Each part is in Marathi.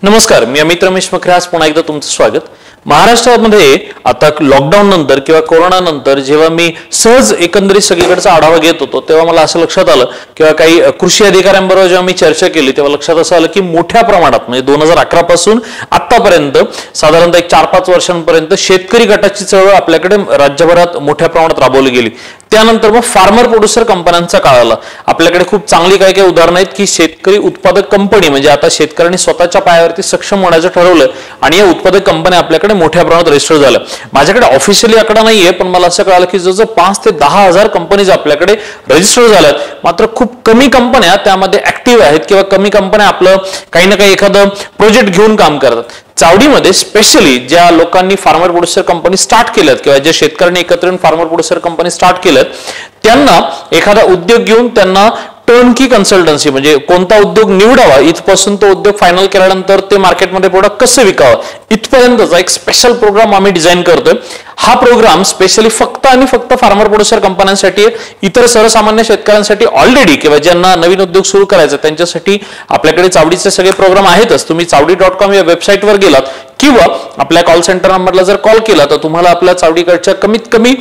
नमस्कार, मी अमित रमेश मखरे. आज पुन्हा एकदा तुमचं स्वागत. महाराष्ट्रामध्ये आता लॉकडाऊन नंतर किंवा कोरोना नंतर जेव्हा मी सहज एकंदरीत सगळीकडचा आढावा घेत होतो तेव्हा मला असं लक्षात आलं किंवा काही कृषी अधिकाऱ्यांबरोबर जेव्हा मी चर्चा केली तेव्हा लक्षात असं आलं की मोठ्या प्रमाणात म्हणजे 2011 पासून आतापर्यंत साधारणतः 4-5 वर्षांपर्यंत शेतकरी गटाची चळवळ आपल्याकडे राज्यभरात मोठ्या प्रमाणात राबवली गेली. त्यानंतर मग फार्मर प्रोड्युसर कंपन्यांचा काळ आला. आपल्याकडे खूप चांगली काही उदाहरणं आहेत की शेतकरी उत्पादक कंपनी म्हणजे आता शेतकऱ्यांनी स्वतःच्या पायावरती सक्षम होण्याचं ठरवलं आणि या उत्पादक कंपन्या आपल्याकडे मोठ्या प्रमाणात रजिस्टर झाल्या. माझ्याकडे ऑफिशियली आकडा नाहीये, पण मला असं कळालं की जवळजवळ 5 ते 10 हजार कंपनीज आपल्याकडे रजिस्टर झाल्यात. मात्र खूप कमी कंपन्या त्यामध्ये ऍक्टिव्ह आहेत किंवा कमी कंपन्या आपलं काही ना काही एखादं प्रोजेक्ट घेऊन काम करतात. चावडीमध्ये स्पेशली ज्या लोकांनी फार्मर प्रोड्युसर कंपनी स्टार्ट केल्यात किंवा ज्या शेतकऱ्यांनी एकत्र येऊन फार्मर प्रोड्युसर कंपनी स्टार्ट केल्यात त्यांना एखादा उद्योग घेऊन त्यांना टर्नकी कन्सल्टन्सी म्हणजे कोणता उद्योग निवडावा इथपासून तो उद्योग फायनल केल्यानंतर ते मार्केटमध्ये प्रोडक्ट कसं विकावं इथपर्यंतचा एक स्पेशल प्रोग्राम आम्ही डिझाईन करतोय. हा प्रोग्राम स्पेशली फक्त आणि फक्त फार्मर प्रोड्युसर कंपन्यांसाठी, इतर सर्वसामान्य शेतकऱ्यांसाठी ऑलरेडी किंवा ज्यांना नवीन उद्योग सुरू करायचा त्यांच्यासाठी आपल्याकडे चावडीचे सगळे प्रोग्राम आहेतच. तुम्ही चावडी.com या वेबसाईटवर गेलात किंवा आपल्या कॉल सेंटर नंबरला जर कॉल केला तर तुम्हाला आपल्या चावडीकडच्या कमीत कमी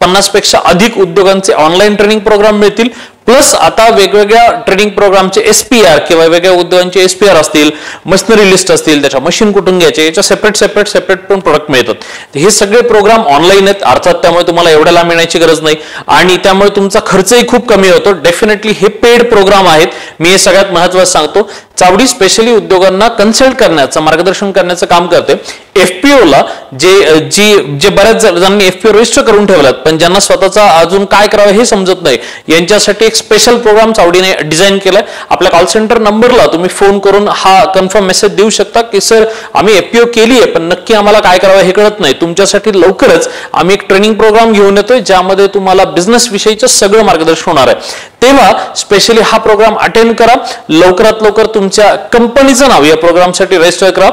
50 पेक्षा अधिक उद्योगांचे ऑनलाईन ट्रेनिंग प्रोग्राम मिळतील. प्लस आता वेगवेगळ्या ट्रेनिंग प्रोग्रामचे एसपीआर किंवा वेगवेगळ्या उद्योगांचे एसपीआर असतील, मशिनरी लिस्ट असतील, त्याच्या मशीन कुठून घ्यायचे याच्या सेपरेट पण प्रोडक्ट मिळतात. हे सगळे प्रोग्राम ऑनलाईन आहेत, अर्थात त्यामुळे तुम्हाला एवढ्या लांब येण्याची गरज नाही आणि त्यामुळे तुमचा खर्चही खूप कमी होतो. डेफिनेटली हे पेड प्रोग्राम आहेत. मी हे सगळ्यात महत्त्वाचं सांगतो. चावडी स्पेशली उद्योगांना कन्सल्ट करण्याचं, मार्गदर्शन करण्याचं काम करते. एफपीओला जे बऱ्याच जणांनी एफपीओ रजिस्टर करून ठेवलात पण ज्यांना स्वतःचा अजून काय करावं हे समजत नाही यांच्यासाठी एक स्पेशल प्रोग्राम चावडीने डिझाईन केलाय. आपल्या कॉल सेंटर नंबरला तुम्ही फोन करून हा कन्फर्म मेसेज देऊ शकता की सर आम्ही एफपीओ केली आहे पण नक्की आम्हाला काय करावं हे कळत नाही. तुमच्यासाठी लवकरच आम्ही एक ट्रेनिंग प्रोग्राम घेऊन येतोय ज्यामध्ये तुम्हाला बिझनेस विषयीचं सगळं मार्गदर्शन होणार आहे. तेव्हा स्पेशली हा प्रोग्राम अटेंड करा. लवकरात लवकर तुमच्या कंपनीचं नाव या प्रोग्रामसाठी रजिस्टर करा.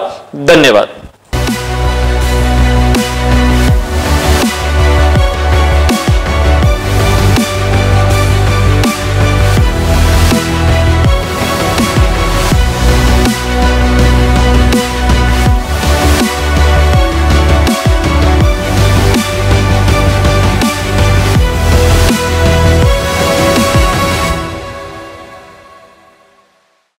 धन्यवाद.